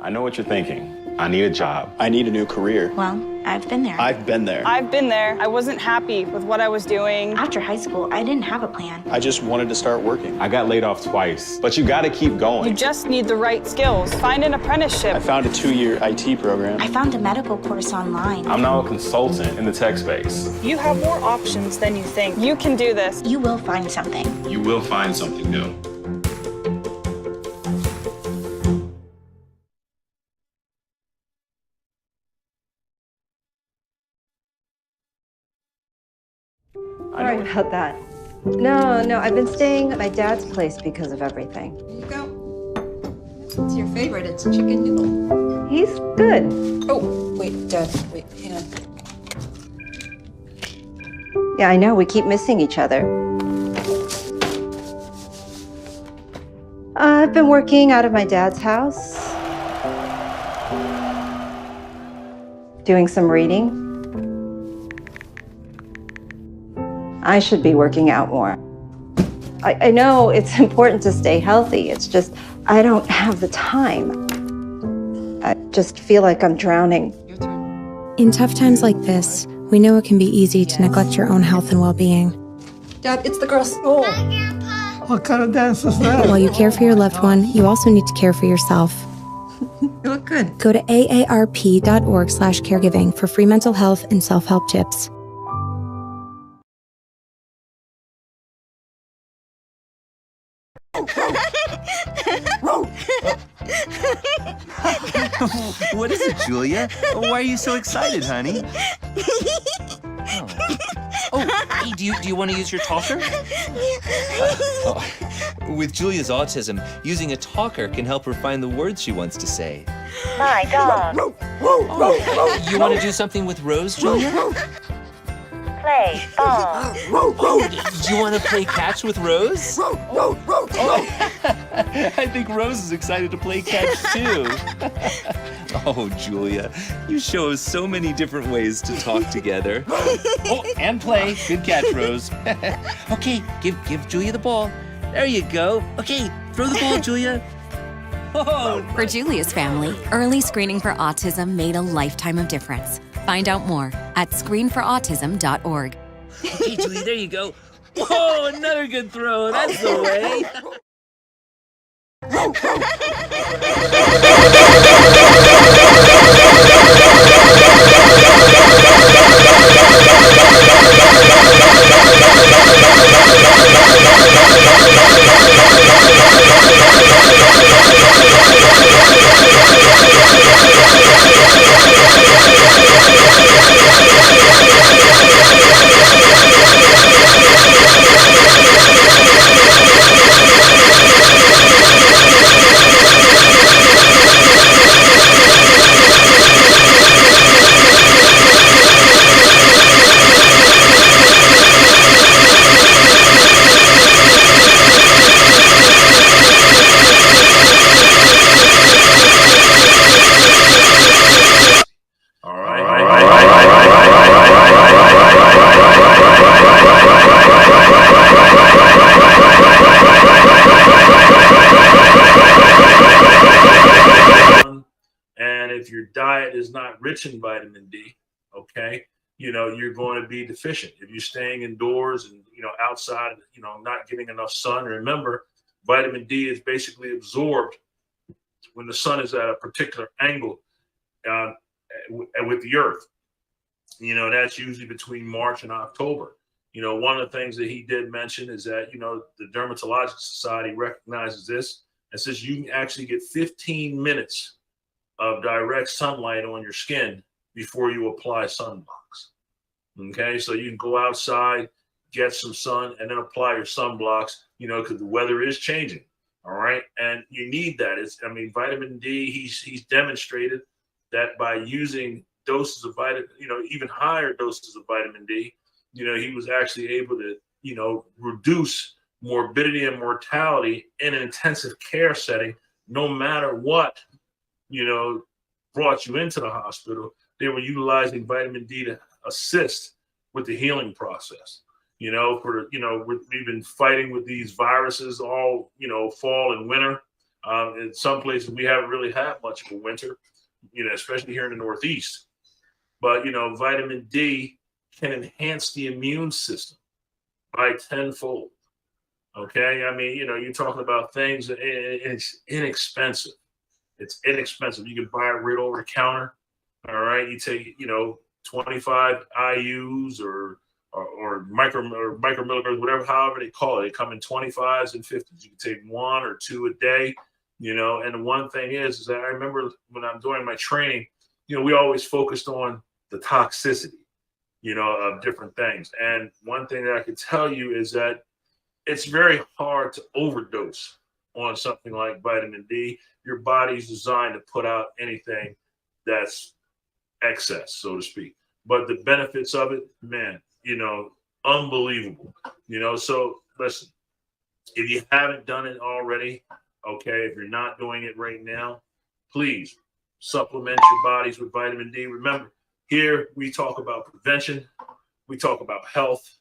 I know what you're thinking. I need a job. I need a new career. Well, I've been there. I've been there. I've been there. I wasn't happy with what I was doing. After high school, I didn't have a plan. I just wanted to start working. I got laid off twice, but you gotta keep going. You just need the right skills. Find an apprenticeship. I found a 2-year IT program. I found a medical course online. I'm now a consultant in the tech space. You have more options than you think. You can do this. You will find something. You will find something new. Sorry about that. No, I've been staying at my dad's place because of everything. There you go. It's your favorite. It's chicken noodle. He's good. Oh, wait, Dad. Wait, hang on. Yeah, I know. We keep missing each other. I've been working out of my dad's house. Doing some reading. I should be working out more. I know it's important to stay healthy. It's just, I don't have the time. I just feel like I'm drowning. Your turn. In tough times like this, we know it can be easy to neglect your own health and well-being. Dad, it's the girls. Oh. What kind of dance is that? While you care for your loved one, you also need to care for yourself. You look good. Go to aarp.org/caregiving for free mental health and self-help tips. What is it, Julia? Why are you so excited, honey? Hey, do you want to use your talker? With Julia's autism, using a talker can help her find the words she wants to say. My dog. You want to do something with Rose, Julia? Play ball. Do you want to play catch with Rose? I think Rose is excited to play catch too. Oh, Julia, you show us so many different ways to talk together. Oh, and play. Good catch, Rose. Okay, give Julia the ball. There you go. Okay, throw the ball, Julia. Oh. For Julia's family, early screening for autism made a lifetime of difference. Find out more at screenforautism.org. Okay, Julia, there you go. Whoa, another good throw. That's the way. If your diet is not rich in vitamin D, okay, you're going to be deficient. If you're staying indoors and, outside, not getting enough sun, remember, vitamin D is basically absorbed when the sun is at a particular angle with the earth. That's usually between March and October. One of the things that he did mention is that, the Dermatologic Society recognizes this and says you can actually get 15 minutes of direct sunlight on your skin before you apply sunblocks. Okay, so you can go outside, get some sun, and then apply your sunblocks, because the weather is changing. All right, and you need that. Vitamin D, he's demonstrated that by using doses of vitamin, even higher doses of vitamin D, he was actually able to, reduce morbidity and mortality in an intensive care setting, no matter what brought you into the hospital. They were utilizing vitamin D to assist with the healing process. We've been fighting with these viruses all, fall and winter. In some places, we haven't really had much of a winter, especially here in the Northeast. But, vitamin D can enhance the immune system by tenfold. Okay. I mean, you're talking about things, and it's inexpensive. It's inexpensive. You can buy it right over the counter. All right. You take, 25 IUs or micromilligrams, whatever, however they call it. They come in 25s and 50s. You can take 1 or 2 a day, and the one thing is that I remember when I'm doing my training, we always focused on the toxicity, of different things. And one thing that I can tell you is that it's very hard to overdose on something like vitamin D. Your body's designed to put out anything that's excess, so to speak. But the benefits of it, man, unbelievable. So listen, if you haven't done it already, okay, if you're not doing it right now, please supplement your bodies with vitamin D. Remember, here we talk about prevention, we talk about health,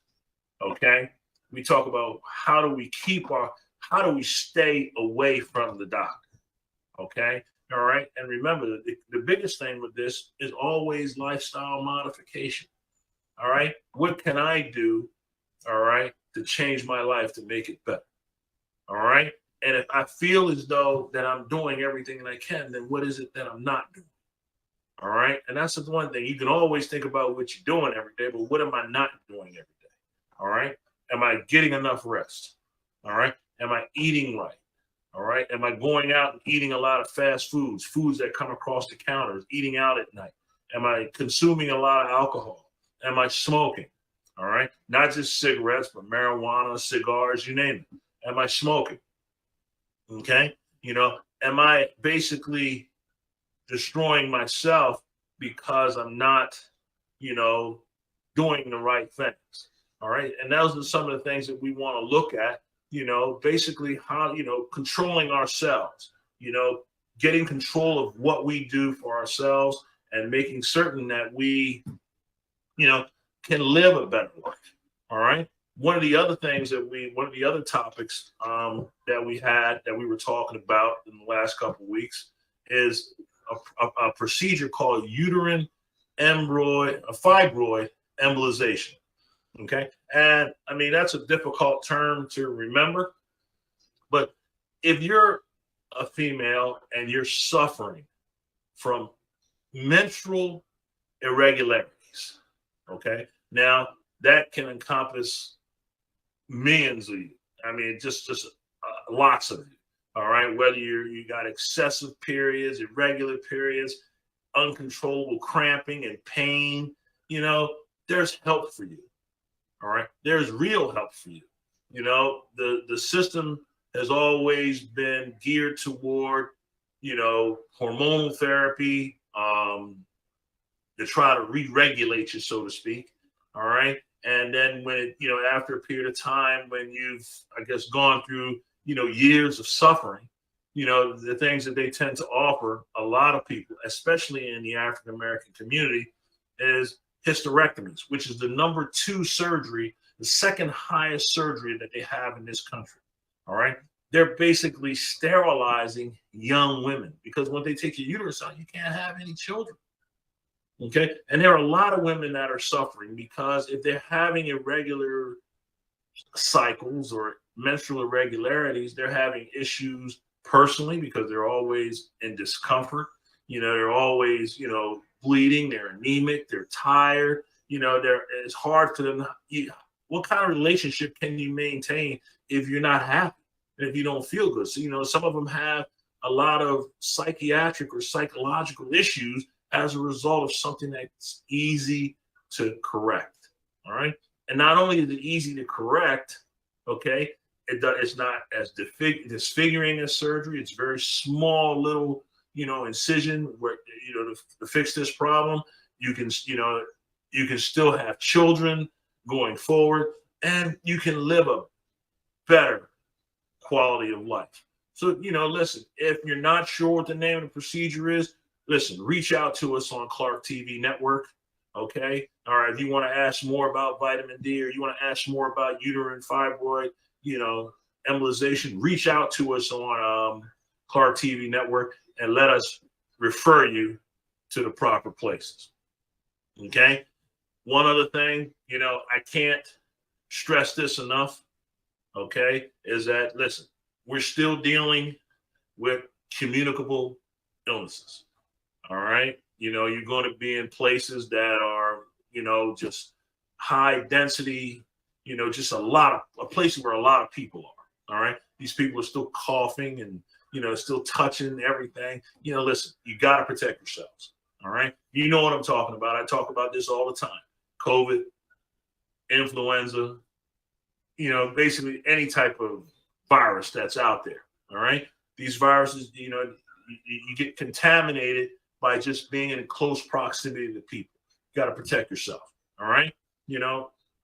okay? We talk about how do we stay away from the doctor, okay? All right. And remember, the biggest thing with this is always lifestyle modification. All right. What can I do, all right, to change my life to make it better? All right. And if I feel as though that I'm doing everything that I can, then what is it that I'm not doing? All right. And that's the one thing. You can always think about what you're doing every day, but what am I not doing every day? All right. Am I getting enough rest? All right. Am I eating right? All right. Am I going out and eating a lot of fast foods that come across the counters, eating out at night? Am I consuming a lot of alcohol? Am I smoking? All right. Not just cigarettes, but marijuana, cigars, you name it. Am I smoking? Okay. Am I basically destroying myself because I'm not, doing the right things? All right. And those are some of the things that we want to look at. Basically how, controlling ourselves, getting control of what we do for ourselves and making certain that we, can live a better life. All right. One of the other topics that we were talking about in the last couple of weeks is a procedure called fibroid embolization. Okay. And I mean, that's a difficult term to remember, but if you're a female and you're suffering from menstrual irregularities, okay, now that can encompass millions of you. I mean, just lots of you. All right. Whether you got excessive periods, irregular periods, uncontrollable cramping and pain, there's help for you. All right. There's real help for you. The system has always been geared toward, hormonal therapy, to try to re-regulate you, so to speak. All right. And then when after a period of time, when you've, I guess, gone through, years of suffering, the things that they tend to offer a lot of people, especially in the African-American community, is hysterectomies, which is the number 2 surgery, the second highest surgery that they have in this country. All right. They're basically sterilizing young women because when they take your uterus out, you can't have any children. Okay. And there are a lot of women that are suffering because if they're having irregular cycles or menstrual irregularities, they're having issues personally because they're always in discomfort. They're always, bleeding, they're anemic, they're tired, it's hard for them. What kind of relationship can you maintain if you're not happy and if you don't feel good? So, some of them have a lot of psychiatric or psychological issues as a result of something that's easy to correct. All right. And not only is it easy to correct, okay, it's not as disfiguring as surgery. It's very small little, incision where, to fix this problem. You can still have children going forward and you can live a better quality of life. So, listen, if you're not sure what the name of the procedure is, listen, reach out to us on Clark TV Network. Okay. All right. If you want to ask more about vitamin D or you want to ask more about uterine fibroid, embolization, reach out to us on Clark TV Network and let us refer you to the proper places. Okay. One other thing, I can't stress this enough. Okay. Is that, listen, we're still dealing with communicable illnesses. All right. You're going to be in places that are, just high density, just a places where a lot of people are. All right. These people are still coughing and, still touching everything. Listen, you got to protect yourselves. All right. You know what I'm talking about. I talk about this all the time. COVID, influenza, basically any type of virus that's out there. All right. These viruses, you get contaminated by just being in close proximity to people. You got to protect yourself. All right.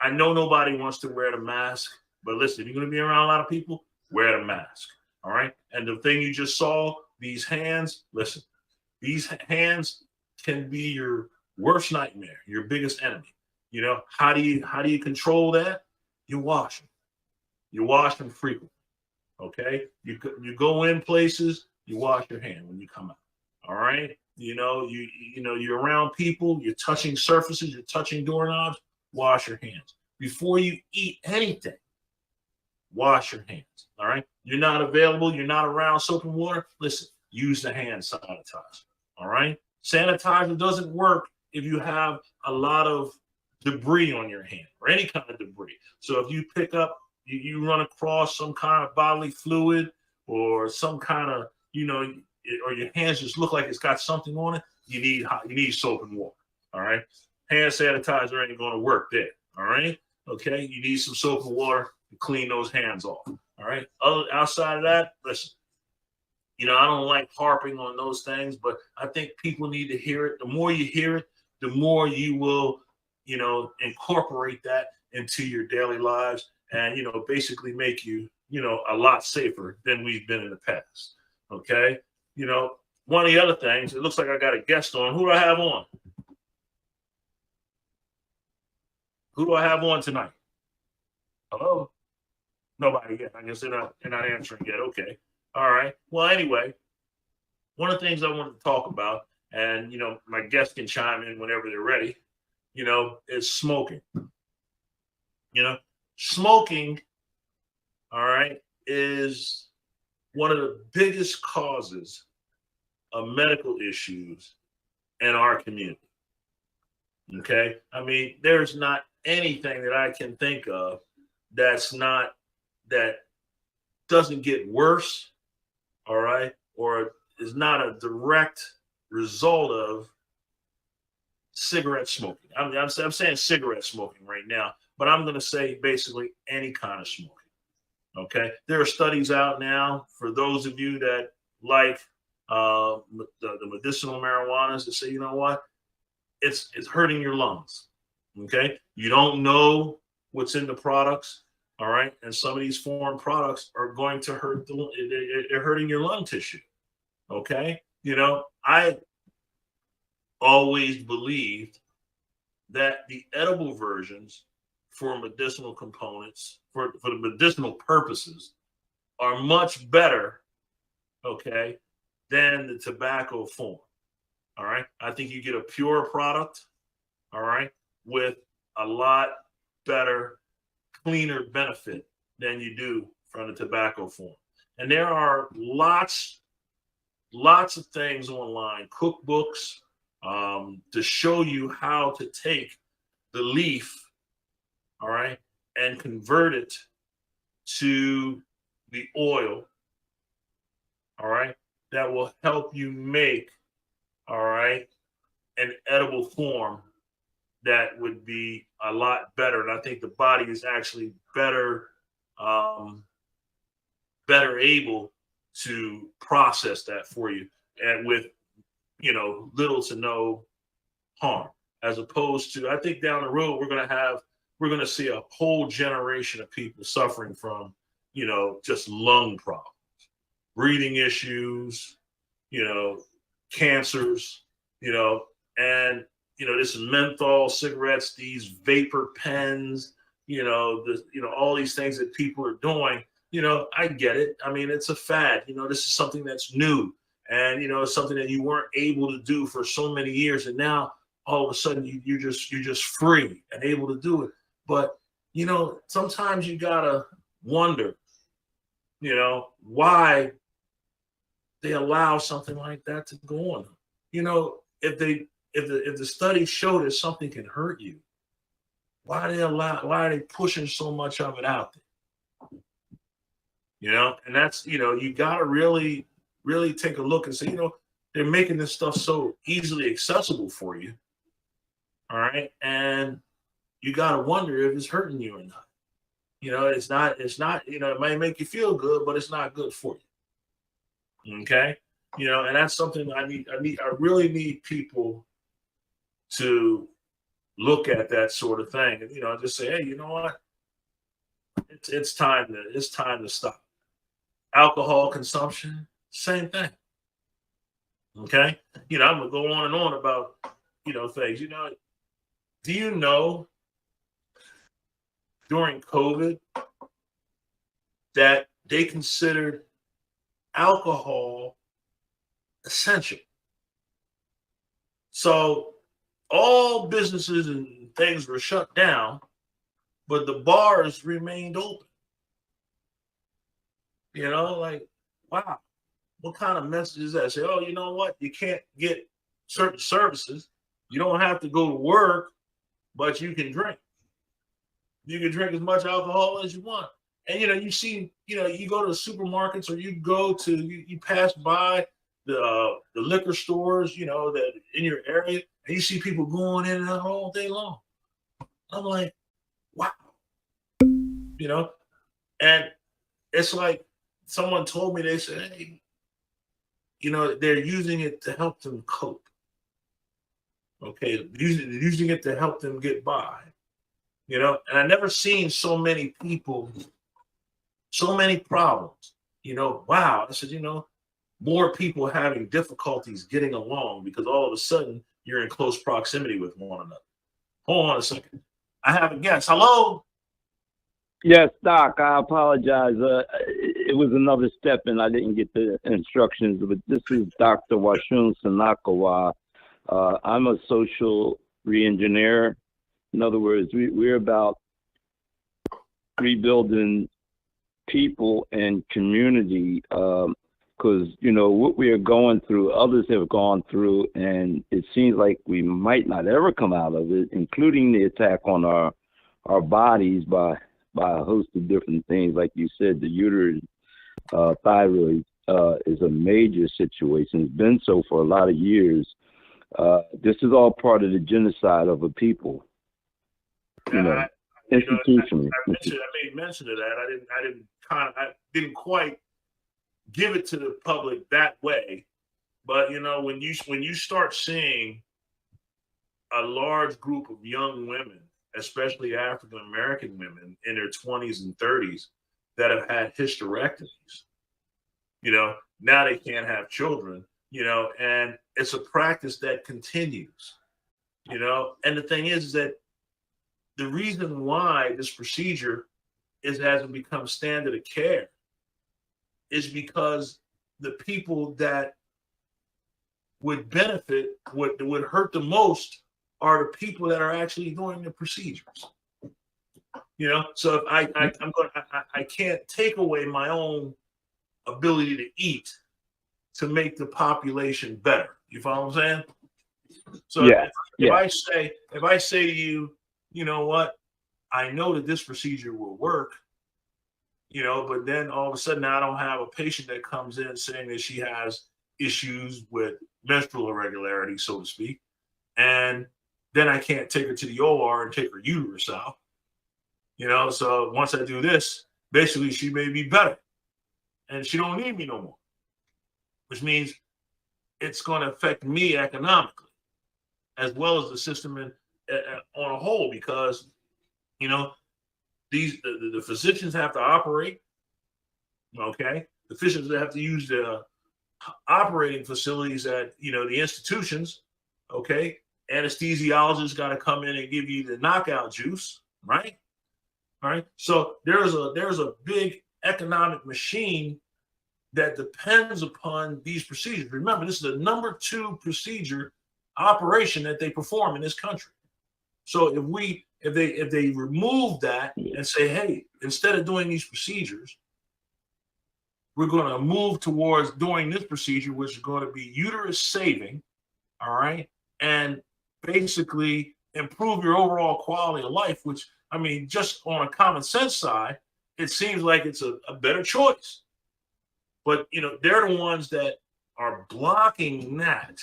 I know nobody wants to wear the mask, but listen, if you're going to be around a lot of people, wear the mask. All right. And the thing you just saw, these hands, listen, these hands can be your worst nightmare, your biggest enemy. How do you control that? You wash them. You wash them frequently. Okay. You go in places, you wash your hand when you come out. All right. You're around people, you're touching surfaces, you're touching doorknobs, wash your hands. Before you eat anything, wash your hands. All right. You're not available, you're not around soap and water. Listen, use the hand sanitizer. All right. Sanitizer doesn't work if you have a lot of debris on your hand or any kind of debris. So if you pick up, you run across some kind of bodily fluid or some kind of, or your hands just look like it's got something on it, you need soap and water. All right. Hand sanitizer ain't going to work there. All right. Okay. You need some soap and water to clean those hands off. All right. Outside of that, listen, I don't like harping on those things, but I think people need to hear it. The more you hear it, the more you will, incorporate that into your daily lives and, basically make you, a lot safer than we've been in the past. Okay. One of the other things, it looks like I got a guest on. Who do I have on? Who do I have on tonight? Hello? Nobody yet. I guess they're not answering yet. Okay. All right. Well, anyway, one of the things I wanted to talk about, and my guests can chime in whenever they're ready, is smoking. Smoking, all right, is one of the biggest causes of medical issues in our community. Okay. I mean, there's not anything that I can think of that doesn't get worse, all right, or is not a direct result of cigarette smoking. I'm saying cigarette smoking right now, but I'm going to say basically any kind of smoking. Okay. There are studies out now for those of you that like the medicinal marijuanas that say, you know what, it's hurting your lungs. Okay. You don't know what's in the products. All right. And some of these foreign products are going to hurt they're hurting your lung tissue. Okay. I always believed that the edible versions for medicinal components, for the medicinal purposes, are much better, okay, than the tobacco form. All right. I think you get a pure product, all right, with a lot better, cleaner benefit than you do from the tobacco form. And there are lots of things online, cookbooks, to show you how to take the leaf, all right, and convert it to the oil, all right, that will help you make, all right, an edible form that would be a lot better. And I think the body is actually better able to process that for you, and with little to no harm, as opposed to, I think down the road we're going to see a whole generation of people suffering from just lung problems, breathing issues, cancers, and this menthol cigarettes, these vapor pens, all these things that people are doing. I get it. I mean, it's a fad. This is something that's new, and it's something that you weren't able to do for so many years, and now all of a sudden you're just free and able to do it. But sometimes you gotta wonder, why they allow something like that to go on. If the studies show that something can hurt you, why are they pushing so much of it out there? And that's, you gotta really, really take a look and say, they're making this stuff so easily accessible for you. All right. And you gotta wonder if it's hurting you or not. It's not, it might make you feel good, but it's not good for you. Okay. And that's something I really need people to look at that sort of thing and, just say, hey, you know what? It's time to stop. Alcohol consumption, same thing. Okay. I'm gonna go on and on about, things. Do you know during COVID that they considered alcohol essential? So all businesses and things were shut down, but the bars remained open. Like, wow, what kind of message is that? Say, oh, you know what? You can't get certain services. You don't have to go to work, but you can drink. You can drink as much alcohol as you want. And, you see, you go to the supermarkets or you pass by the liquor stores, that in your area, and you see people going in and out all day long. I'm like, wow. And it's like someone told me, they said, hey, they're using it to help them cope. Okay, using it to help them get by. And I never seen so many people, so many problems. Wow. I said, more people having difficulties getting along because all of a sudden you're in close proximity with one another. Hold on a second. I have a guest. Hello. Yes, Doc, I apologize. It was another step and I didn't get the instructions, but this is Dr. Washun Sanakawa. I'm a social re-engineer. In other words, we're about rebuilding people and community because, what we are going through, others have gone through, and it seems like we might not ever come out of it, including the attack on our bodies by a host of different things. Like you said, the uterus, thyroid is a major situation. It's been so for a lot of years. This is all part of the genocide of a people. Institutionally. I made mention of that. I didn't quite give it to the public that way, but when you start seeing a large group of young women, especially African American women in their 20s and 30s, that have had hysterectomies, now they can't have children, and it's a practice that continues, and the thing is that the reason why this procedure hasn't become standard of care is because the people that would benefit, what would hurt the most, are the people that are actually doing the procedures. So if I can't take away my own ability to eat to make the population better. You follow what I'm saying? So if I say to you, you know what, I know that this procedure will work, but then all of a sudden I don't have a patient that comes in saying that she has issues with menstrual irregularity, so to speak, and then I can't take her to the OR and take her uterus out. So once I do this, basically she may be better and she don't need me no more, which means it's going to affect me economically as well as the system on a whole, because the physicians have to operate. Okay, the physicians have to use the operating facilities at the institutions. Okay, anesthesiologists got to come in and give you the knockout juice, right? All right. So there's a big economic machine that depends upon these procedures. Remember, this is the #2 procedure operation that they perform in this country. So if they remove that and say, hey, instead of doing these procedures, we're going to move towards doing this procedure, which is going to be uterus saving, all right, and basically improve your overall quality of life, which, I mean, just on a common sense side, it seems like it's a better choice. But, you know, they're the ones that are blocking that.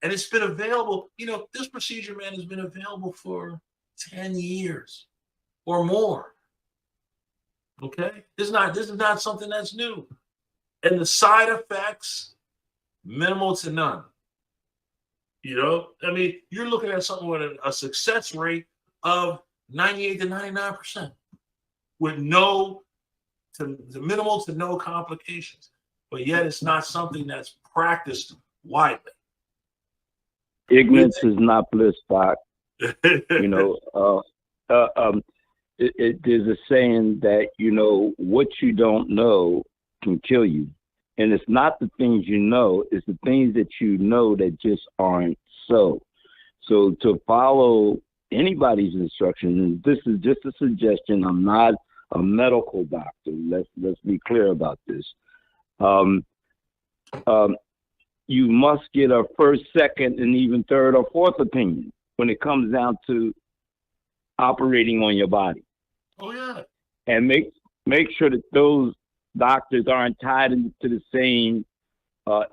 And it's been available, you know, this procedure, man, has been available for 10 years or more. Okay? This is not something that's new. And the side effects, minimal to none. You know, I mean, you're looking at something with a success rate of 98 to 99% with minimal to no complications. But yet it's not something that's practiced widely. Ignorance is not bliss, Doc. You know, there's a saying that, you know, what you don't know can kill you. And it's not the things you know, it's the things that you know that just aren't so. So to follow anybody's instructions, and this is just a suggestion, I'm not a medical doctor. Let's be clear about this. You must get a first, second, and even third or fourth opinion when it comes down to operating on your body. Oh yeah. And make sure that those doctors aren't tied into the same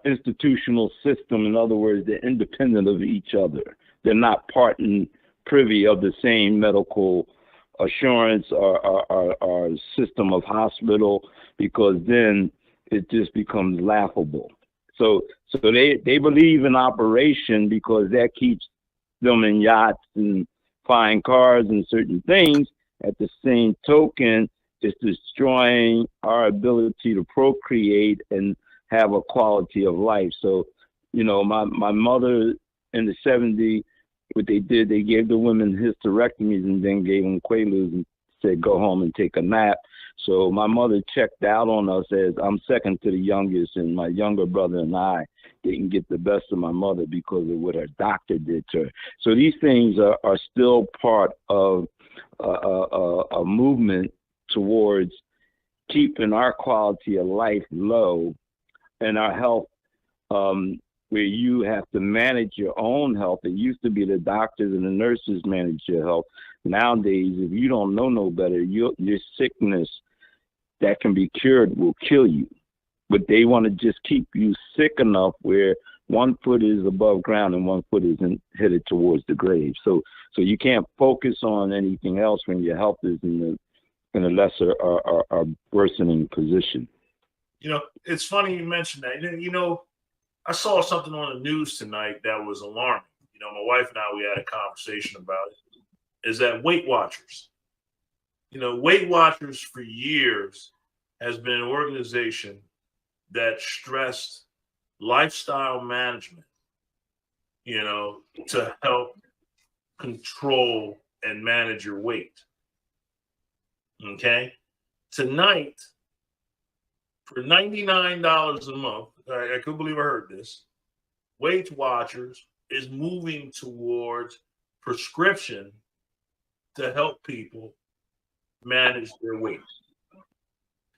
institutional system. In other words, they're independent of each other. They're not part and privy of the same medical assurance or system of hospital, because then it just becomes laughable. So they believe in operation because that keeps them in yachts and fine cars and certain things. At the same token, it's destroying our ability to procreate and have a quality of life. So, you know, my mother in the 70s, what they did, they gave the women hysterectomies and then gave them Quaaludes and said, go home and take a nap. So my mother checked out on us as I'm second to the youngest, and my younger brother and I didn't get the best of my mother because of what her doctor did to her. So these things are still part of a movement towards keeping our quality of life low and our health, where you have to manage your own health. It used to be the doctors and the nurses manage your health. Nowadays, if you don't know no better, your sickness that can be cured will kill you. But they want to just keep you sick enough where one foot is above ground and one foot is headed towards the grave. So you can't focus on anything else when your health is in a lesser or worsening position. You know, it's funny you mentioned that. You know, I saw something on the news tonight that was alarming. You know, my wife and I, we had a conversation about it, is that Weight Watchers. You know, Weight Watchers for years has been an organization that stressed lifestyle management, you know, to help control and manage your weight. Okay? Tonight, for $99 a month, I couldn't believe I heard this, Weight Watchers is moving towards prescription to help people manage their weight.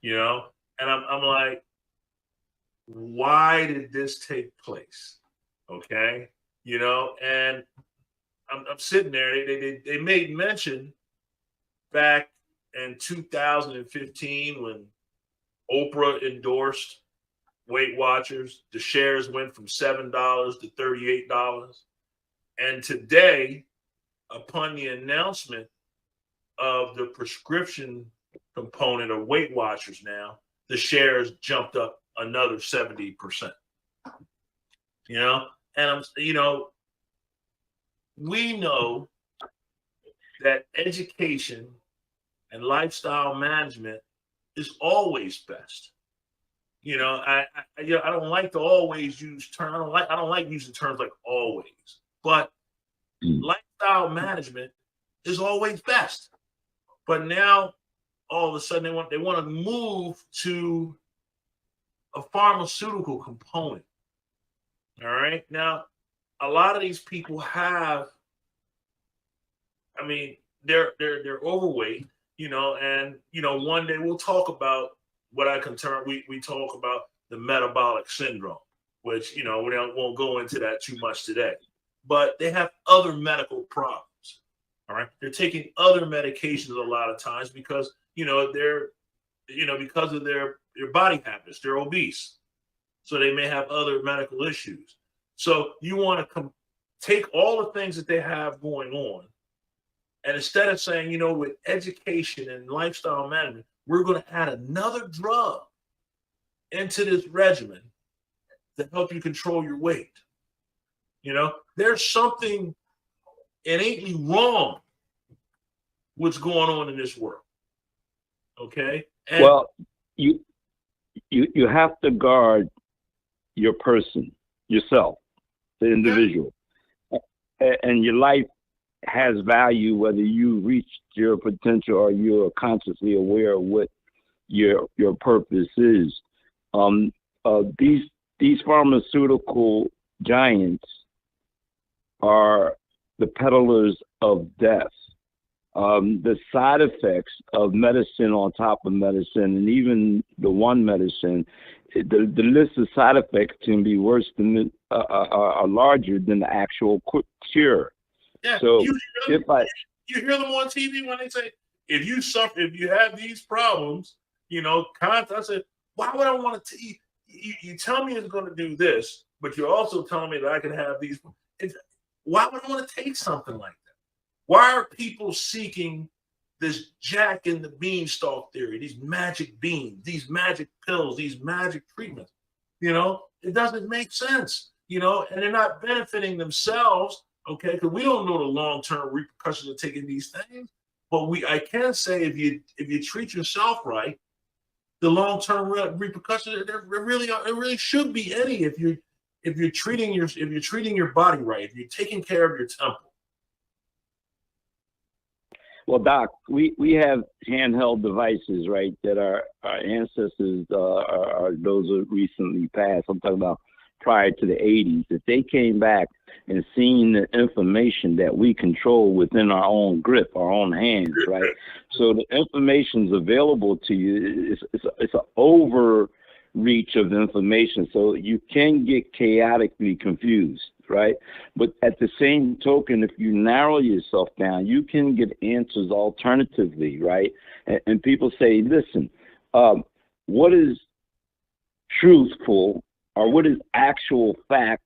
You know? And I'm like, why did this take place? Okay? You know, and I'm sitting there, they made mention back in 2015 when Oprah endorsed Weight Watchers, the shares went from $7 to $38. And today, upon the announcement of the prescription component of Weight Watchers now, the shares jumped up another 70%. You know, and you know, we know that education and lifestyle management is always best. You know, I don't like to always use terms. I don't like using terms like always, but lifestyle management is always best. But now all of a sudden they want to move to a pharmaceutical component. All right. Now, a lot of these people have, I mean, they're overweight, and one day we'll talk about what I can term, we talk about the metabolic syndrome, which won't go into that too much today. But they have other medical problems. All right. They're taking other medications a lot of times because they're because of their body habits, they're obese. So they may have other medical issues. So you want to take all the things that they have going on, and instead of saying, with education and lifestyle management, we're going to add another drug into this regimen to help you control your weight. There's something innately wrong what's going on in this world. Okay. And well, you have to guard your person, yourself, the individual, and your life has value whether you reach your potential or you're consciously aware of what your purpose is. These pharmaceutical giants are the peddlers of death. The side effects of medicine on top of medicine, and even the one medicine, the list of side effects can be worse than are larger than the actual quick cure. Yeah, so you hear them on TV when they say, if you have these problems, I said, why would I want to you tell me it's going to do this, but you're also telling me that I can have these. Why would I want to take something like that? Why are people seeking this Jack and the Beanstalk theory, these magic beans, these magic pills, these magic treatments? It doesn't make sense, and they're not benefiting themselves, okay, because we don't know the long-term repercussions of taking these things. But I can say if you treat yourself right, the long-term repercussions, it really should be any if you're treating your body right, if you're taking care of your temple. Well, Doc, we have handheld devices, right, that our ancestors are those who recently passed. I'm talking about prior to the 80s. If they came back and seen the information that we control within our own grip, our own hands, right? So the information's available to you. It's an overreach of information, so you can get chaotically confused, right? But at the same token, if you narrow yourself down, you can get answers alternatively, right? And people say, listen, what is truthful or what is actual fact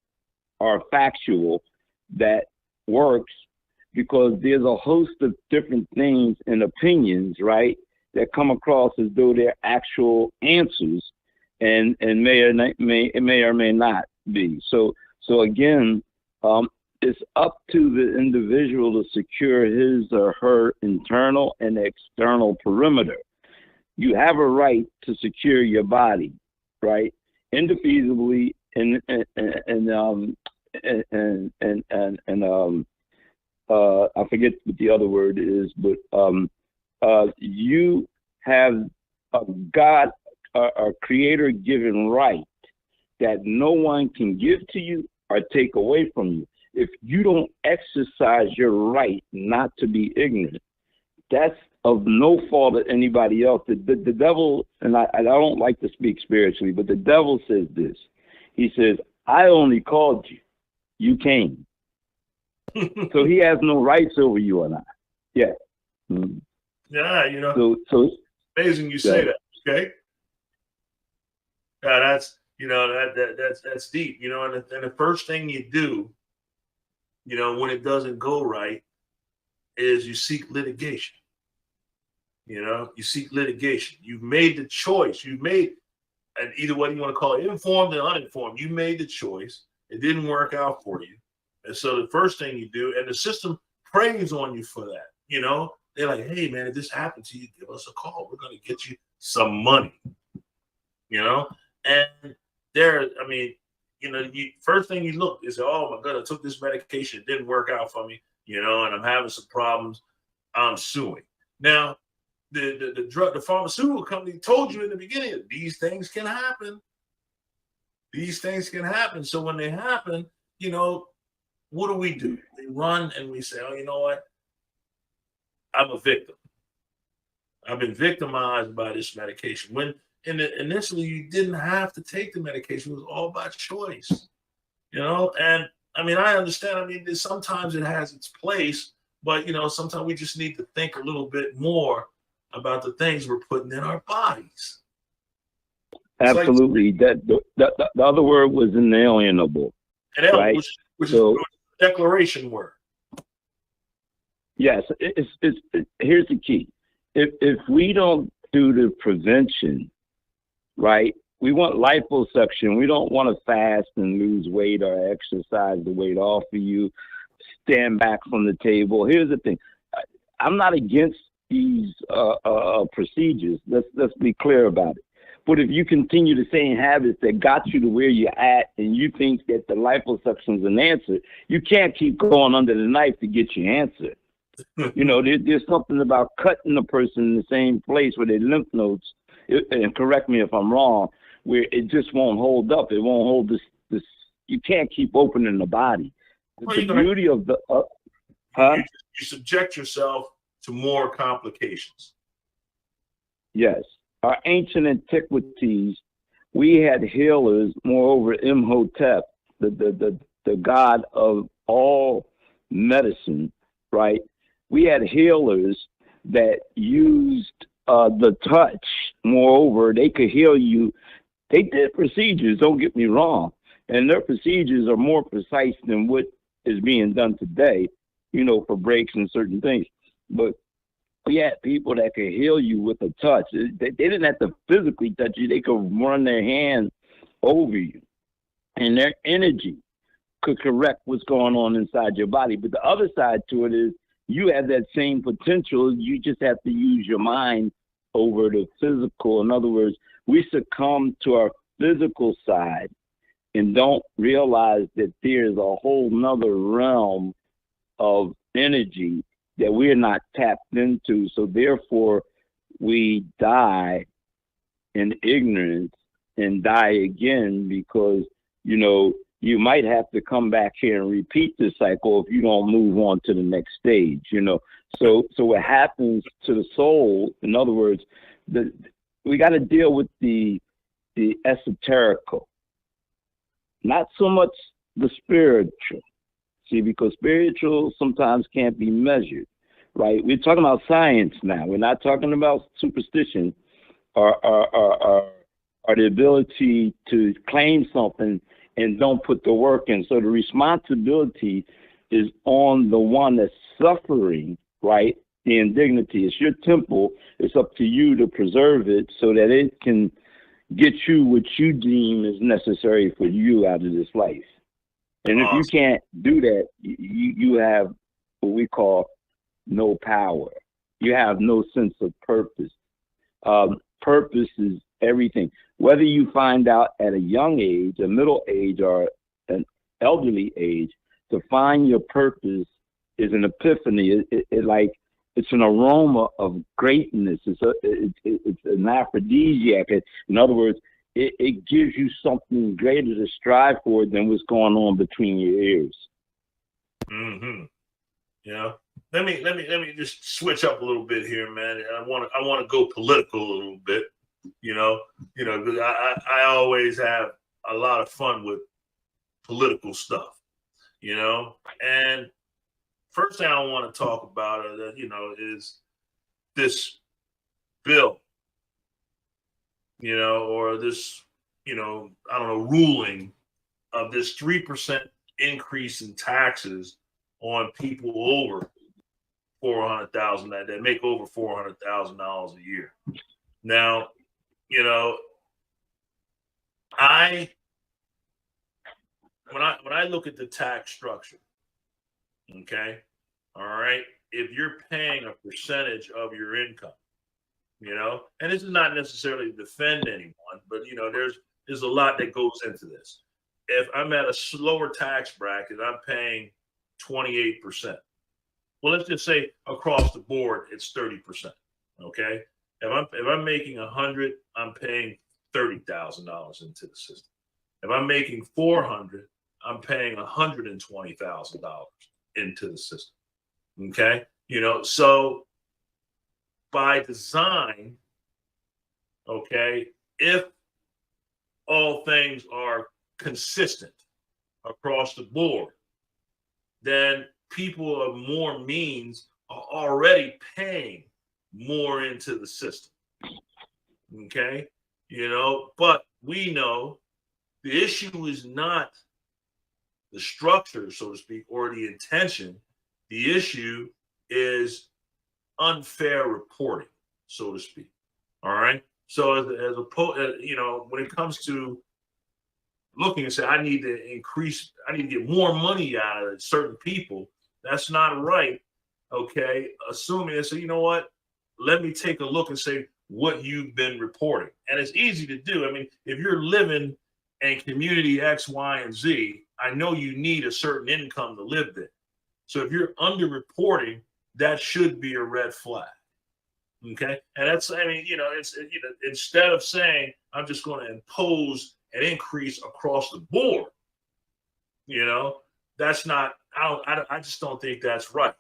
or factual that works? Because there's a host of different things and opinions, right, that come across as though they're actual answers and may or may not be. So again, it's up to the individual to secure his or her internal and external perimeter. You have a right to secure your body, right, indefeasibly, and I forget what the other word is, but you have a creator-given right that no one can give to you or take away from you. If you don't exercise your right not to be ignorant, that's of no fault of anybody else. The devil, and I don't like to speak spiritually, but the devil says this. He says, I only called you. You came. So he has no rights over you or not. Yeah. Mm-hmm. Yeah, So amazing you say that, okay? Yeah, that's that's deep, and the first thing you do, when it doesn't go right, is you seek litigation. You seek litigation. You've made the choice. You've made, and either whether you want to call it informed or uninformed, you made the choice. It didn't work out for you. And so the first thing you do, and the system preys on you for that. They're like, hey, man, if this happened to you, give us a call. We're going to get you some money. And first thing you look is, oh my God, I took this medication. It didn't work out for me, and I'm having some problems. I'm suing. Now, the pharmaceutical company told you in the beginning that these things can happen. These things can happen. So when they happen, you know, what do? We run and we say, oh, you know what? I'm a victim. I've been victimized by this medication. When initially you didn't have to take the medication. It was all by choice, you know? And I mean, I understand. I mean, sometimes it has its place, but, you know, sometimes we just need to think a little bit more about the things we're putting in our bodies. Absolutely. Like, the other word was inalienable, right? Which is a declaration word. Yes. Here's the key. If we don't do the prevention, right? We want liposuction. We don't want to fast and lose weight or exercise the weight off of you, stand back from the table. Here's the thing. I'm not against these procedures. Let's be clear about it. But if you continue the same habits that got you to where you're at and you think that the liposuction is an answer, you can't keep going under the knife to get your answer. You know, there's something about cutting a person in the same place where their lymph nodes, and correct me if I'm wrong, where it just won't hold up. It won't hold this. You can't keep opening the body. Well, the beauty of the, you subject yourself to more complications. Yes. Our ancient antiquities, we had healers. Moreover, Imhotep, the god of all medicine, right? We had healers that used the touch. Moreover, they could heal you. They did procedures, don't get me wrong, and their procedures are more precise than what is being done today, you know, for breaks and certain things. But we had people that could heal you with a touch. They didn't have to physically touch you. They could run their hand over you, and their energy could correct what's going on inside your body. But the other side to it is you have that same potential. You just have to use your mind over the physical. In other words, we succumb to our physical side and don't realize that there's a whole nother realm of energy that we're not tapped into. So therefore, we die in ignorance and die again because, you know, you might have to come back here and repeat the cycle if you don't move on to the next stage, you know. So what happens to the soul, in other words, we got to deal with the esoterical, not so much the spiritual. See, because spiritual sometimes can't be measured, right? We're talking about science now. We're not talking about superstition or the ability to claim something and don't put the work in. So the responsibility is on the one that's suffering, right? The indignity. It's your temple. It's up to you to preserve it so that it can get you what you deem is necessary for you out of this life. And if you can't do that, you have what we call no power. You have no sense of purpose. Purpose is everything. Whether you find out at a young age, a middle age, or an elderly age, to find your purpose is an epiphany. It's an aroma of greatness. It's an aphrodisiac. In other words, it gives you something greater to strive for than what's going on between your ears. Mm-hmm. Yeah. Let me just switch up a little bit here, man. I want to go political a little bit. You know, because I always have a lot of fun with political stuff. You know, and first thing I want to talk about, is this bill. You know, or this, ruling of this 3% increase in taxes on people over $400,000 that make over $400,000 a year. Now, when I look at the tax structure, okay, all right, if you're paying a percentage of your income, and this is not necessarily to defend anyone, but there's a lot that goes into this. If I'm at a slower tax bracket, I'm paying 28%. Well, let's just say across the board, it's 30%. Okay. If I'm making 100, I'm paying $30,000 into the system. If I'm making 400, I'm paying $120,000 into the system. Okay, so by design, okay, if all things are consistent across the board, then people of more means are already paying more into the system. Okay, but we know the issue is not the structure, so to speak, or the intention. The issue is unfair reporting, so to speak. All right. So as opposed, when it comes to looking and say, I need to get more money out of certain people, that's not right. Okay. Assuming and say, you know what? Let me take a look and say what you've been reporting. And it's easy to do. I mean, if you're living in community X, Y, and Z, I know you need a certain income to live there. So if you're underreporting, that should be a red flag. Okay. And that's, it's, instead of saying, I'm just going to impose an increase across the board, that's not, I just don't think that's right.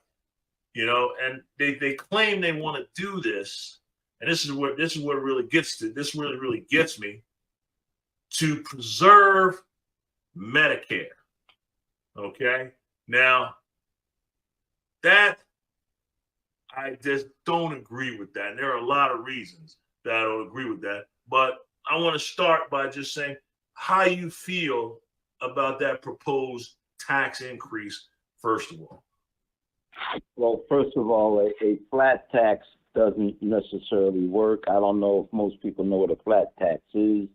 And they claim they want to do this. And this is what really gets me, to preserve Medicare. Okay. Now that I just don't agree with that. And there are a lot of reasons that I don't agree with that. But I want to start by just saying how you feel about that proposed tax increase, first of all. Well, first of all, a flat tax doesn't necessarily work. I don't know if most people know what a flat tax is,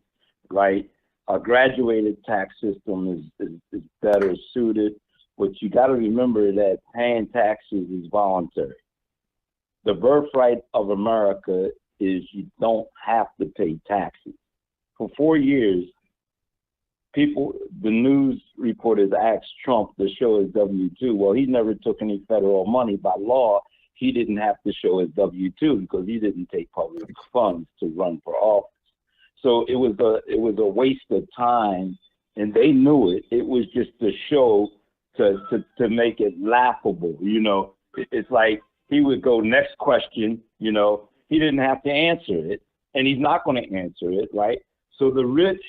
right? A graduated tax system is better suited, but you got to remember that paying taxes is voluntary. The birthright of America is you don't have to pay taxes. For 4 years, the news reporters asked Trump to show his W-2. Well, he never took any federal money. By law, he didn't have to show his W-2 because he didn't take public funds to run for office. So it was a waste of time, and they knew it. It was just a show to make it laughable. It's like he would go, next question. He didn't have to answer it, and he's not going to answer it, right? So the rich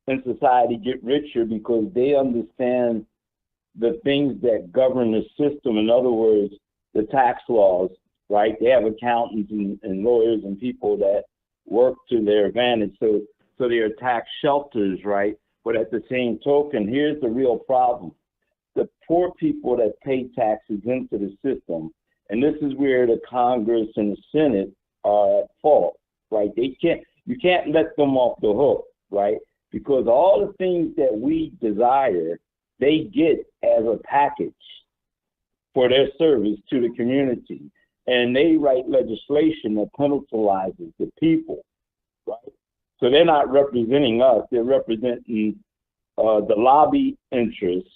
in society get richer because they understand the things that govern the system. In other words, the tax laws, right? They have accountants and lawyers and people that work to their advantage. So they are tax shelters, right? But at the same token, here's the real problem. The poor people that pay taxes into the system, and this is where the Congress and the Senate are at fault, right? You can't let them off the hook, right? Because all the things that we desire, they get as a package for their service to the community. And they write legislation that penalizes the people, right? So they're not representing us, they're representing the lobby interests,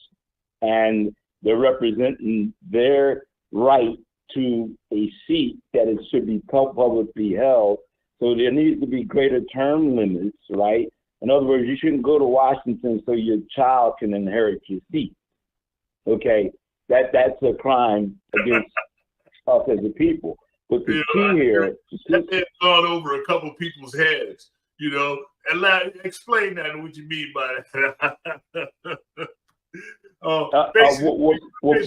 and they're representing their right to a seat that it should be publicly held. So there needs to be greater term limits, right? In other words, you shouldn't go to Washington so your child can inherit your seat. Okay, that's a crime against us as a people. But the key here, that has gone over a couple people's heads, and explain that and what you mean by that. What point? What we're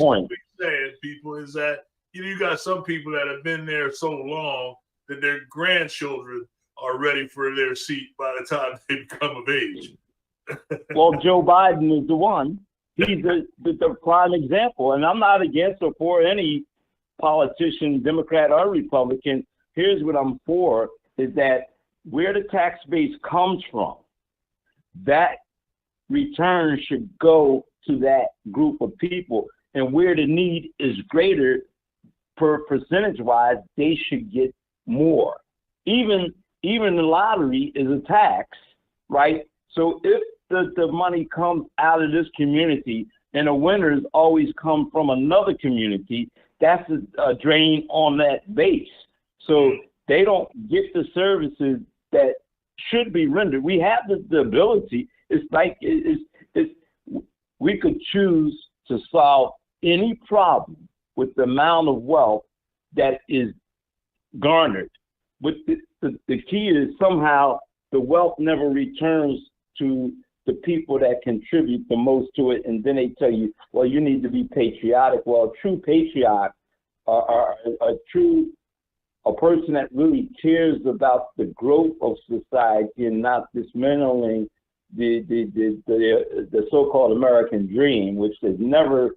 saying, people, is that you got some people that have been there so long that their grandchildren are ready for their seat by the time they become of age. Well, Joe Biden is the one. He's the prime example. And I'm not against or for any politician, Democrat or Republican. Here's what I'm for, is that where the tax base comes from, that return should go to that group of people. And where the need is greater, per percentage-wise, they should get more. Even the lottery is a tax, right? So if the money comes out of this community and the winners always come from another community, that's a drain on that base. So they don't get the services that should be rendered. We have the ability. It's like we could choose to solve any problem with the amount of wealth that is garnered. But the key is somehow the wealth never returns to the people that contribute the most to it, and then they tell you, well, you need to be patriotic. Well, a true patriot, a person that really cares about the growth of society and not dismantling the so-called American dream, which has never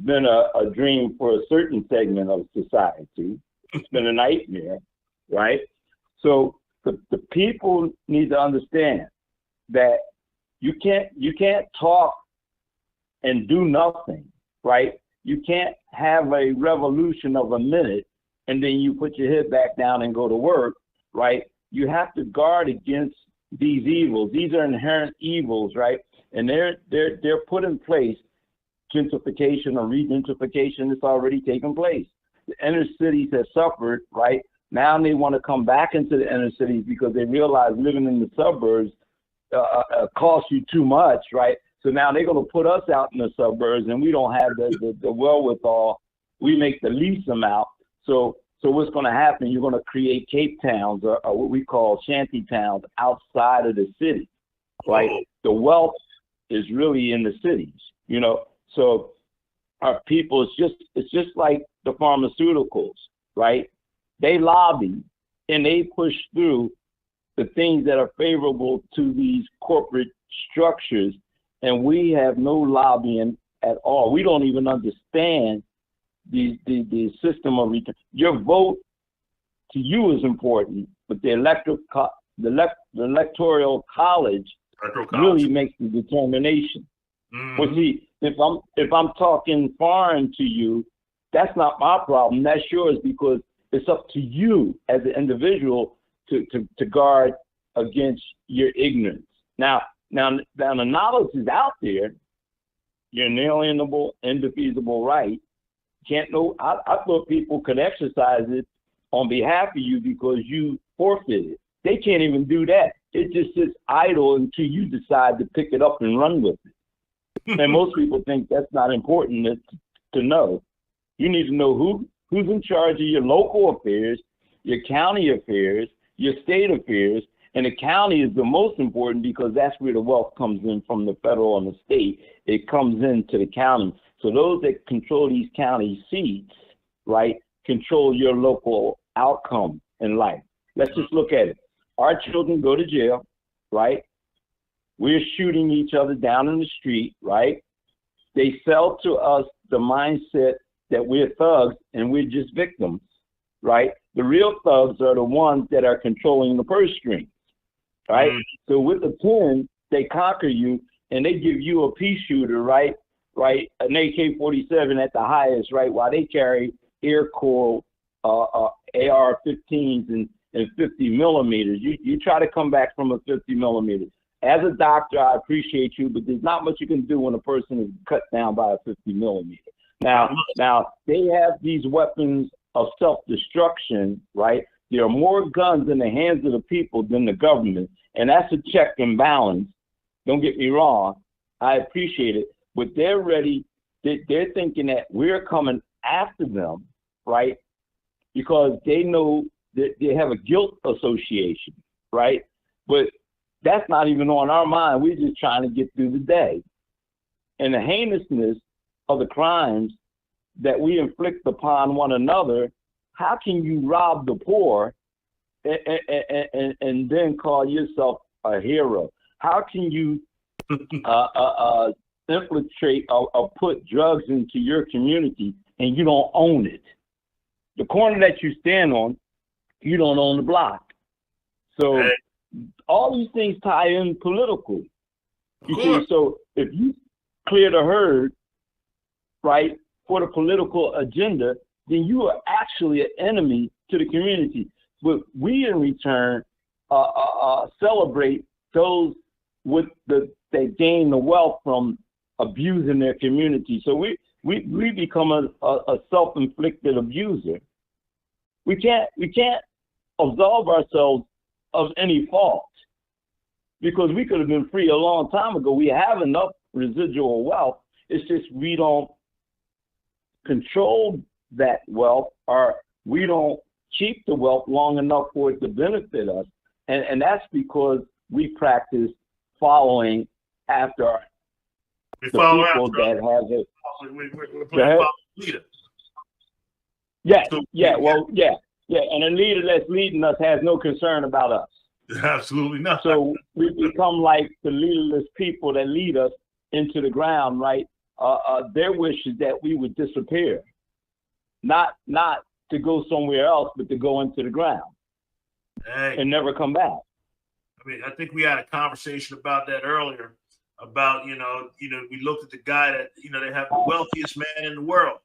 been a dream for a certain segment of society. It's been a nightmare, right? So the people need to understand that you can't talk and do nothing, right? You can't have a revolution of a minute and then you put your head back down and go to work, right? You have to guard against these evils. These are inherent evils, right? And they're put in place. Gentrification or re-gentrification is already taking place. The inner cities have suffered, right? Now they want to come back into the inner cities because they realize living in the suburbs costs you too much, right? So now they're going to put us out in the suburbs, and we don't have the wherewithal. We make the least amount. So what's going to happen? You're going to create Cape Towns or what we call shanty towns outside of the city, right? The wealth is really in the cities, you know. So our people, it's just like the pharmaceuticals, right? They lobby and they push through the things that are favorable to these corporate structures, and we have no lobbying at all. We don't even understand the system of return. Your vote to you is important, but the electoral college really makes the determination. Well, see, if I'm talking foreign to you, that's not my problem. That's yours, because it's up to you as an individual to guard against your ignorance. Now the knowledge is out there. Your inalienable, indefeasible right. I thought people could exercise it on behalf of you because you forfeited. They can't even do that. It just sits idle until you decide to pick it up and run with it. And most people think that's not important to know. You need to know who's in charge of your local affairs, your county affairs, your state affairs, and the county is the most important because that's where the wealth comes in from the federal and the state. It comes into the county. So those that control these county seats, right, control your local outcome in life. Let's just look at it. Our children go to jail, right? We're shooting each other down in the street, right? They sell to us the mindset that we're thugs and we're just victims, right? The real thugs are the ones that are controlling the purse strings, right? So with the pen, they conquer you and they give you a pea shooter, right? An AK-47 at the highest, right? While they carry air-cooled AR-15s and 50 millimeters. You try to come back from a 50 millimeter. As a doctor, I appreciate you, but there's not much you can do when a person is cut down by a 50 millimeter. Now they have these weapons of self-destruction, right? There are more guns in the hands of the people than the government, and that's a check and balance. Don't get me wrong. I appreciate it, but they're ready. They're thinking that we're coming after them, right? Because they know that they have a guilt association, right? But that's not even on our mind. We're just trying to get through the day. And the heinousness of the crimes that we inflict upon one another, how can you rob the poor and then call yourself a hero? How can you infiltrate or put drugs into your community and you don't own it? The corner that you stand on, you don't own the block. So all these things tie in politically. You see, so if you clear the herd, right, for the political agenda, then you are actually an enemy to the community. But we, in return, celebrate those that gain the wealth from abusing their community. So we become a self-inflicted abuser. We can't absolve ourselves of any fault, because we could have been free a long time ago. We have enough residual wealth. It's just we don't control that wealth, or we don't keep the wealth long enough for it to benefit us. And that's because we practice following after the people that have it. We're playing follow leader. Yeah, and a leader that's leading us has no concern about us. Absolutely not. So we become like the leaderless people that lead us into the ground, right? Their wish is that we would disappear, not to go somewhere else, but to go into the ground and never come back. I mean, I think we had a conversation about that earlier. About we looked at the guy that they have the wealthiest man in the world.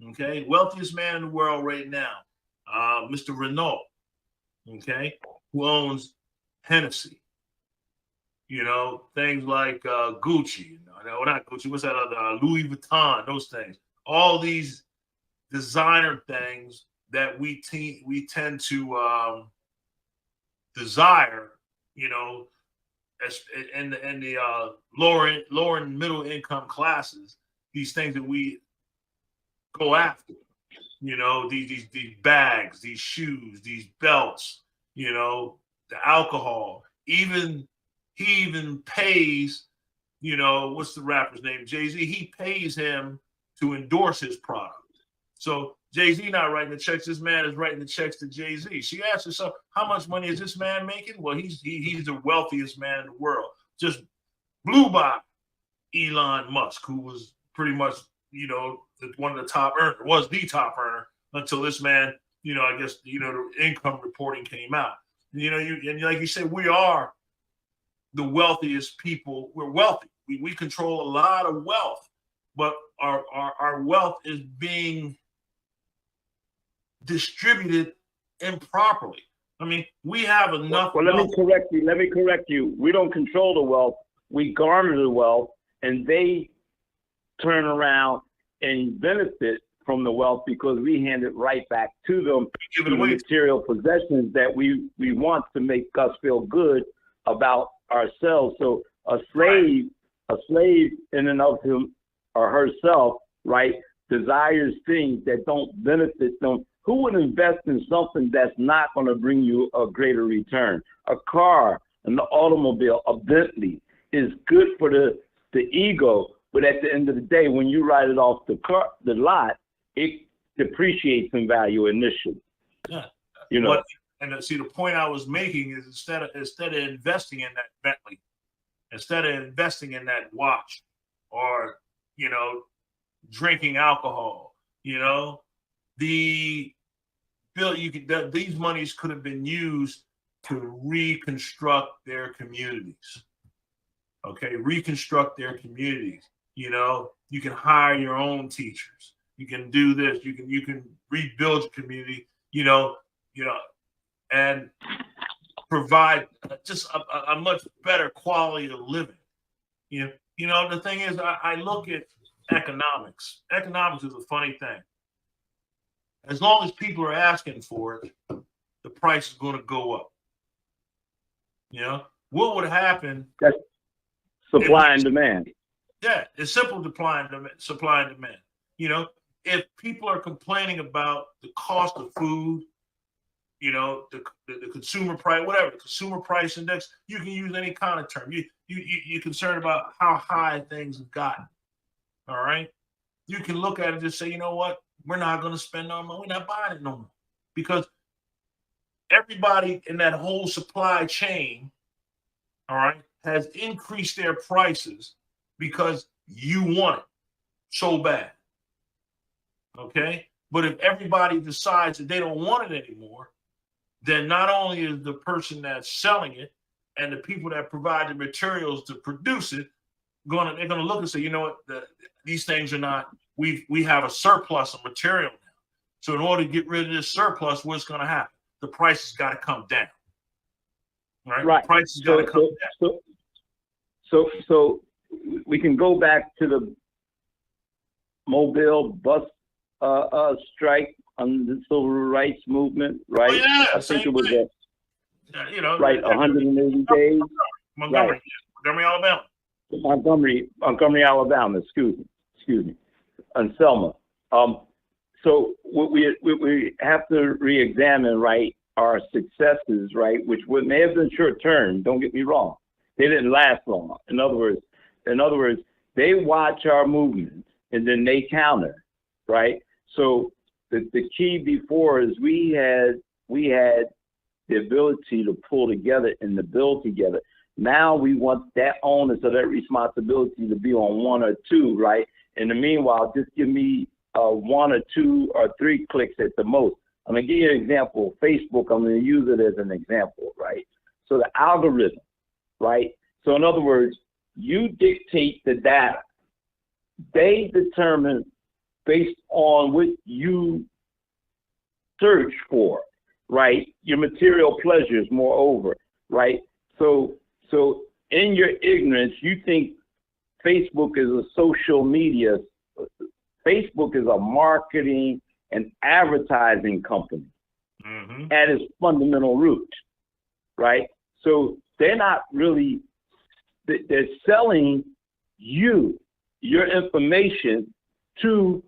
Okay, wealthiest man in the world right now, Mr. Renault. Okay, who owns Hennessy. Things like Gucci. No, not Gucci. What's that other? Louis Vuitton. Those things. All these designer things that we tend to desire. And the lower and middle income classes, these things that we go after. These bags, these shoes, these belts. The alcohol. He even pays, what's the rapper's name? Jay-Z. He pays him to endorse his product. So Jay-Z not writing the checks. This man is writing the checks to Jay-Z. She asked herself, how much money is this man making? Well, he's the wealthiest man in the world. Just blew by Elon Musk, who was pretty much, one of the top earners, was the top earner until this man, I guess, the income reporting came out. And like you said, we are the wealthiest people. We're wealthy. We control a lot of wealth, but our wealth is being distributed improperly. I mean, we have enough. Well, let me correct you. We don't control the wealth. We garner the wealth, and they turn around and benefit from the wealth because we hand it right back to them through the material possessions that we want to make us feel good about ourselves. So a slave in and of him or herself, right, desires things that don't benefit them. Who would invest in something that's not going to bring you a greater return? A car, an automobile, a Bentley is good for the ego, but at the end of the day, when you write it off the lot, it depreciates in value initially. Yeah. And see, the point I was making is instead of investing in that Bentley, instead of investing in that watch, or drinking alcohol, these monies could have been used to reconstruct their communities. Okay, reconstruct their communities. You can hire your own teachers. You can do this. You can rebuild your community. And provide just a much better quality of living. The thing is, I look at economics. Economics is a funny thing. As long as people are asking for it, the price is going to go up. What would happen? That's supply and demand. Yeah, it's simple supply and demand. If people are complaining about the cost of food, the consumer price, whatever, the consumer price index, you can use any kind of term. You're concerned about how high things have gotten. All right. You can look at it and just say, you know what? We're not going to spend no more. We're not buying it no more. Because everybody in that whole supply chain, all right, has increased their prices because you want it so bad. Okay. But if everybody decides that they don't want it anymore, then not only is the person that's selling it and the people that provide the materials to produce it they're gonna look and say, you know what, these things are not. We have a surplus of material now. So in order to get rid of this surplus, what's going to happen? The price has got to come down. Right. The price has got to come down. So we can go back to the Mobile bus strike under the civil rights movement, right? Oh, yeah, I think it was thing. You know, right, 180 days. Montgomery, Right. Montgomery, Alabama. Montgomery, Alabama. Excuse me, and Selma. So we have to re-examine, right, our successes, right, which may have been short term. Don't get me wrong; they didn't last long. In other words, they watch our movements and then they counter, right? So the key before is we had the ability to pull together and to build together. Now we want that onus or that responsibility to be on one or two, right? In the meanwhile, just give me 1 or 2 or 3 clicks at the most. I'm gonna give you an example. Facebook, I'm gonna use it as an example, right? So the algorithm, right? So in other words, you dictate the data. They determine based on what you search for, right? Your material pleasures, moreover, right? So in your ignorance, you think Facebook is a social media. Facebook is a marketing and advertising company at its fundamental root, right? So they're not really, they're selling you, your information to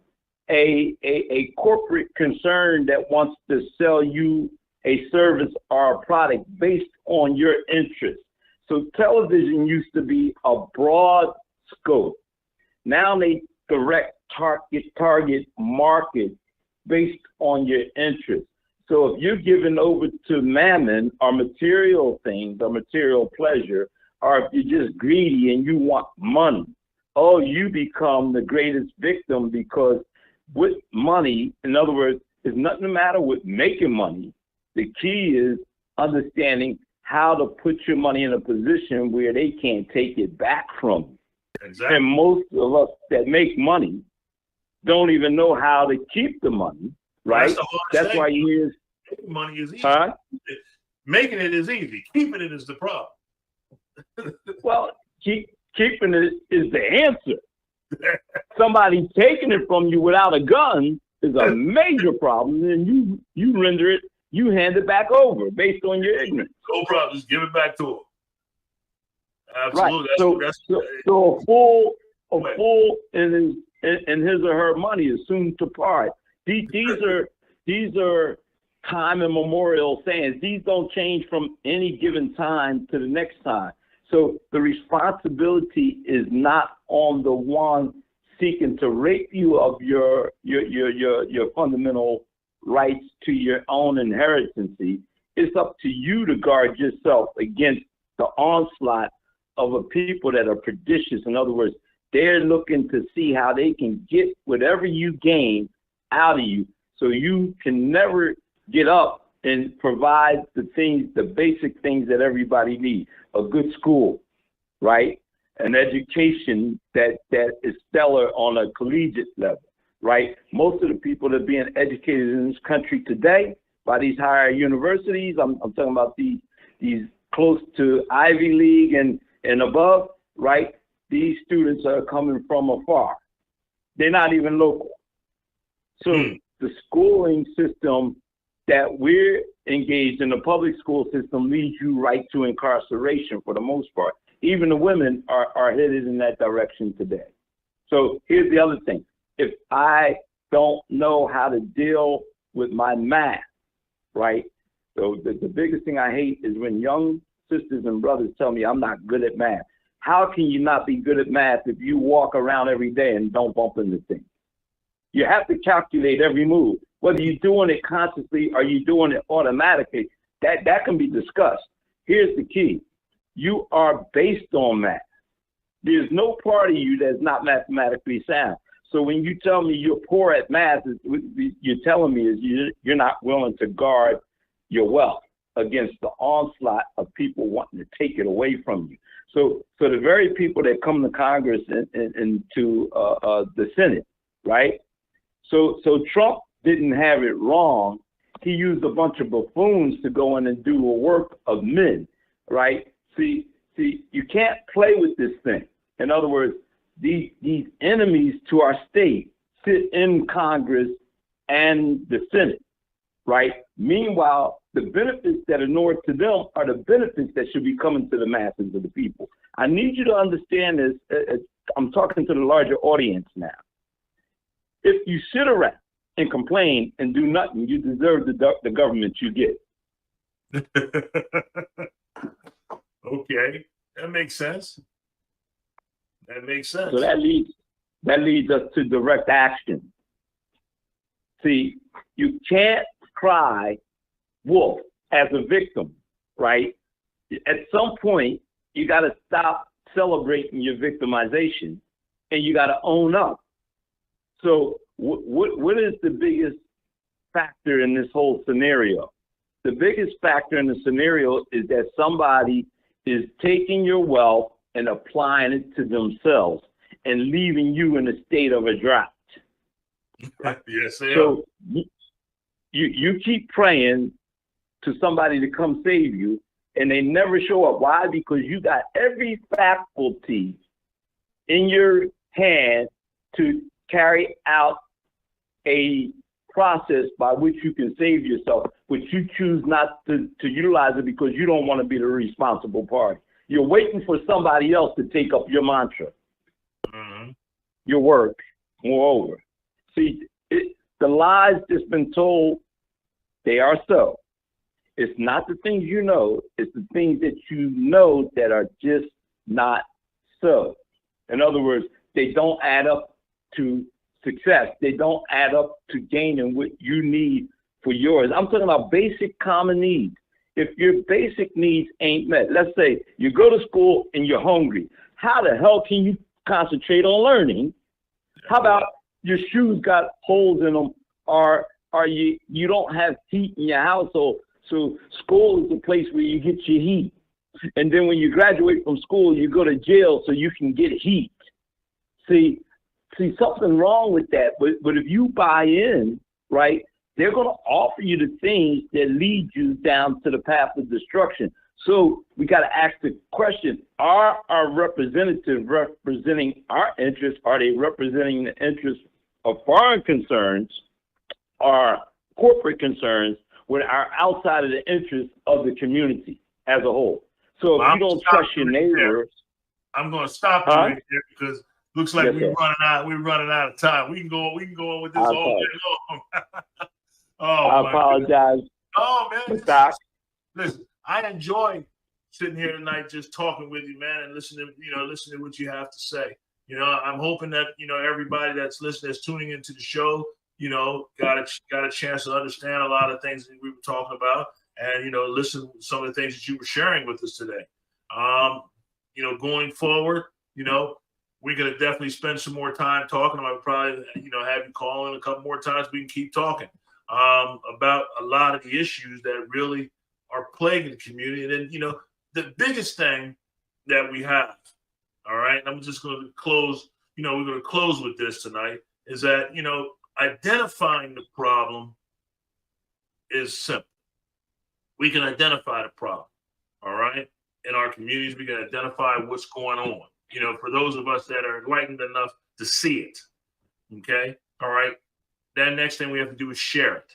a corporate concern that wants to sell you a service or a product based on your interests. So television used to be a broad scope. Now they target market based on your interests. So if you're given over to mammon or material things or material pleasure, or if you're just greedy and you want money, oh, you become the greatest victim, because with money, in other words, there's nothing the matter with making money. The key is understanding how to put your money in a position where they can't take it back from you. Exactly. And most of us that make money don't even know how to keep the money, right? That's why you hear money is easy. Huh? Making it is easy. Keeping it is the problem. Well, keeping it is the answer. Somebody taking it from you without a gun is a major problem, and you render it, you hand it back over based on your ignorance. No problem. Just give it back to them. Right. Absolutely. So a fool in his or her money is soon to part. These are time immemorial sayings. These don't change from any given time to the next time. So the responsibility is not on the one seeking to rape you of your fundamental rights to your own inheritance. It's up to you to guard yourself against the onslaught of a people that are prodigious. In other words, they're looking to see how they can get whatever you gain out of you, so you can never get up and provide the basic things that everybody needs. A good school, right? An education that is stellar on a collegiate level, right? Most of the people that are being educated in this country today by these higher universities, I'm talking about these close to Ivy League and above, right? These students are coming from afar. They're not even local. So the schooling system that we're engaged in, the public school system, leads you right to incarceration for the most part. Even the women are headed in that direction today. So here's the other thing. If I don't know how to deal with my math, right? So the biggest thing I hate is when young sisters and brothers tell me I'm not good at math. How can you not be good at math if you walk around every day and don't bump into things? You have to calculate every move, whether you're doing it consciously or you're doing it automatically. That can be discussed. Here's the key. You are based on math. There's no part of you that's not mathematically sound. So when you tell me you're poor at math, you're telling me is you're not willing to guard your wealth against the onslaught of people wanting to take it away from you. So the very people that come to Congress and to the Senate, right? So Trump didn't have it wrong. He used a bunch of buffoons to go in and do a work of men, right? See, you can't play with this thing. In other words, these enemies to our state sit in Congress and the Senate, right? Meanwhile, the benefits that are north to them are the benefits that should be coming to the masses of the people. I need you to understand this. I'm talking to the larger audience now. If you sit around and complain and do nothing, you deserve the government you get. Okay, that makes sense. That makes sense. So that leads us to direct action. See, you can't cry wolf as a victim, right? At some point, you got to stop celebrating your victimization, and you got to own up. So what is the biggest factor in this whole scenario? The biggest factor in the scenario is that somebody is taking your wealth and applying it to themselves and leaving you in a state of a drought. Yes, they so you keep praying to somebody to come save you, and they never show up. Why? Because you got every faculty in your hand to carry out a process by which you can save yourself, but you choose not to utilize it because you don't want to be the responsible party. You're waiting for somebody else to take up your mantra, your work, moreover. See, the lies that's been told, they are so. It's not the things you know, it's the things that you know that are just not so. In other words, they don't add up to success. They don't add up to gaining what you need for yours. I'm talking about basic common needs. If your basic needs ain't met, let's say you go to school and you're hungry. How the hell can you concentrate on learning? How about your shoes got holes in them, or you don't have heat in your household? So school is the place where you get your heat. And then when you graduate from school, you go to jail so you can get heat. See something wrong with that. But if you buy in, right, they're going to offer you the things that lead you down to the path of destruction. So we got to ask the question, are our representatives representing our interests? Are they representing the interests of foreign concerns or corporate concerns which are outside of the interests of the community as a whole? So if you don't trust your neighbor, I'm going to stop you right there because looks like we're running out of time. We can go on with this all day long. I apologize. Oh man, listen, I enjoy sitting here tonight just talking with you, man, and listening to what you have to say. I'm hoping that everybody that's listening, that's tuning into the show, got a chance to understand a lot of things that we were talking about, and listen to some of the things that you were sharing with us today. Going forward, we're gonna definitely spend some more time talking. I might probably have you call in a couple more times. We can keep talking about a lot of the issues that really are plaguing the community. And then the biggest thing that we have, all right, and I'm just going to close. We're going to close with this tonight. Is that identifying the problem is simple. We can identify the problem, all right, in our communities. We can identify what's going on. For those of us that are enlightened enough to see it, okay, all right. Then next thing we have to do is share it.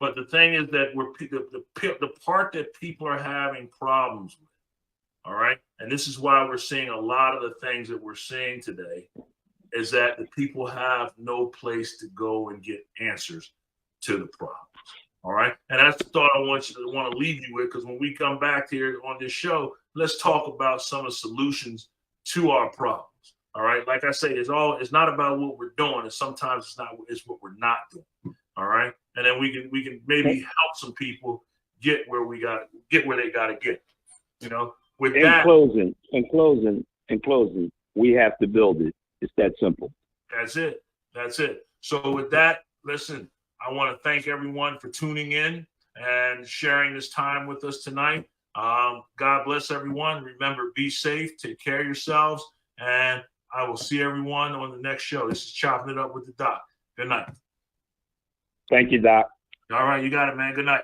But the thing is that the part that people are having problems with, all right, and this is why we're seeing a lot of the things that we're seeing today, is that the people have no place to go and get answers to the problems. All right. And that's the thought I want to leave you with, because when we come back here on this show, let's talk about some of the solutions to our problems. All right. Like I say, it's not about what we're doing, and sometimes it's what we're not doing. All right. And then we can maybe help some people get where they got to get. With that. In closing, we have to build it. It's that simple. That's it. So with that, listen, I want to thank everyone for tuning in and sharing this time with us tonight. God bless everyone. Remember, be safe, take care of yourselves, and I will see everyone on the next show. This is Chopping It Up with the Doc. Good night. Thank you, Doc. All right, you got it, man. Good night.